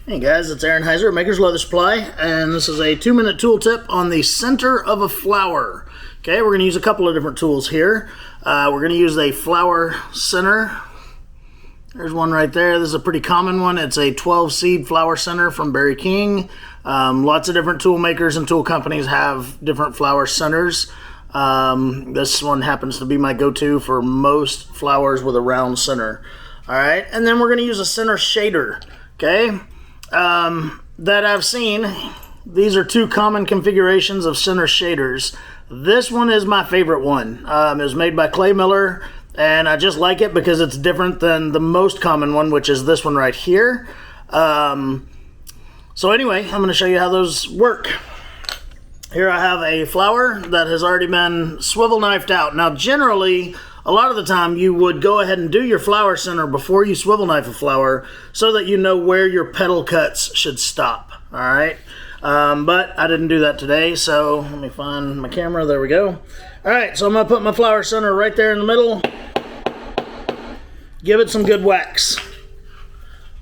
Hey guys, it's Aaron Heiser, Maker's Leather Supply, and this is a 2-minute tool tip on the center of a flower. Okay, we're going to use a couple of different tools here. We're going to use a flower center. There's one right there. This is a pretty common one. It's a 12-seed flower center from Barry King. Lots of different tool makers and tool companies have different flower centers. This one happens to be my go-to for most flowers with a round center. All right, and then we're going to use a center shader. Okay. That I've seen. These are two common configurations of center shaders. This one is my favorite one. It was made by Clay Miller, and I just like it because it's different than the most common one, which is this one right here. So anyway, I'm going to show you how those work. Here I have a flower that has already been swivel knifed out. Now generally, a lot of the time you would go ahead and do your flower center before you swivel knife a flower so that you know where your petal cuts should stop, all right? But I didn't do that today, so let me find my camera. There we go. All right, so I'm going to put my flower center right there in the middle. Give it some good wax.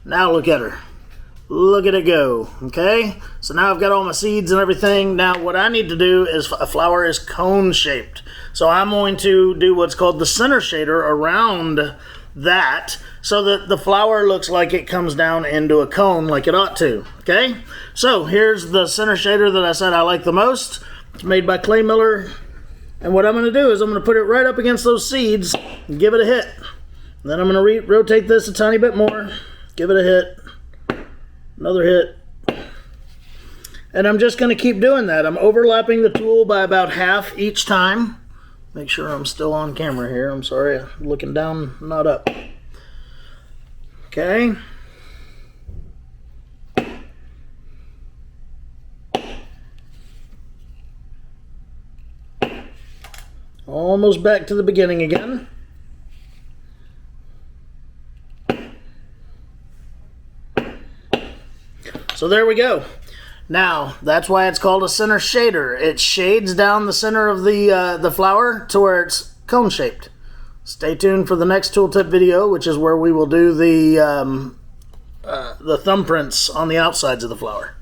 Now look at her. Look at it go, okay? So now I've got all my seeds and everything. Now what I need to do is, a flower is cone shaped. So I'm going to do what's called the center shader around that so that the flower looks like it comes down into a cone like it ought to, okay? So here's the center shader that I said I like the most. It's made by Clay Miller. And what I'm gonna do is I'm gonna put it right up against those seeds and give it a hit. And then I'm gonna rotate this a tiny bit more, give it a hit. Another hit. And I'm just going to keep doing that. I'm overlapping the tool by about half each time. Make sure I'm still on camera here. I'm sorry, I'm looking down, not up. Okay. Almost back to the beginning again. So there we go. Now, that's why it's called a center shader. It shades down the center of the flower to where it's cone shaped. Stay tuned for the next tooltip video, which is where we will do the thumbprints on the outsides of the flower.